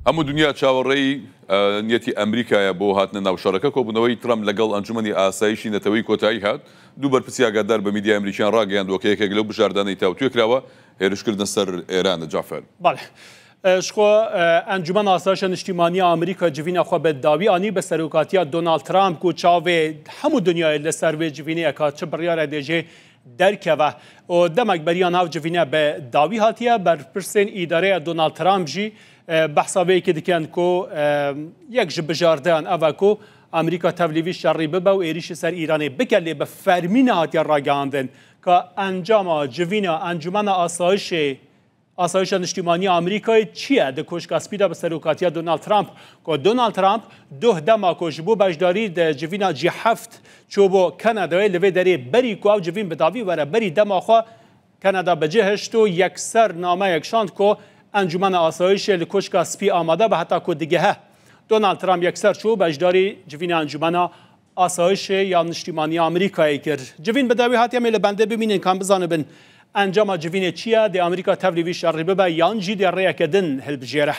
هەموو دنیا چاوەڕێی نیەتی ئەمریکایە بۆ هاتنە ناو شەڕەکە کۆبوونەوەی ترامپ لەگەڵ ئەنجومەنی ئاسایشی نەتەوەی کۆتایی هات دوو بەرپرسی ئاگادار بە میدیای ئەمریکیان ڕاگەیاندووە کە یەکێک لەو بژاردانەی تاوتوێ کراوە هێرشکردنە سەر ئێرانە. جعفەر شخۆ ئەنجومەن ئاسایشە نیشتیمانیە ئەمریکا جivîna xwe bi dawî anî bi serokatiya Donald Trump ku çavê hemû dunyayê li ser vê civîneyeka çi biryara dêjê derkeve û demek beriya nav civîne bi dawî hatiye berpirsên îdareya Donald Trump jî behsa vêyekê dikin ku yek ji bijardeyan ev e ku Amerîka tevlîvî şerê bibe û êrişî ser Îranê bike lê bi fermînê hatiye ragihandin ka encama civîna encumena Asayişa Niştimaniya Amerîkayê çi ye di koşkasbî de bi serokatiya Donald Trump ku Donald Trump duh dema ku ji bo beşdarî de civîna G7 çû bo Kanadayê li vê derê berî ku ew civîn bi davî were berî dema xwe Kanada bicihişt û yekser nameyek şand ku encumena asayişê li koşka spî amade be heta ku digehe Donald Trump yekser çû beşdarî civîna encumena asayişê ya Niştimaniya Amerîkayê kir. Civîn bi dawî hatiye mê li bendê bimînin kan bizanibin encama civînê çi ye dê Amerîka tevlîvî şerê bibe yan jî dê rêyeke din hilbijêre.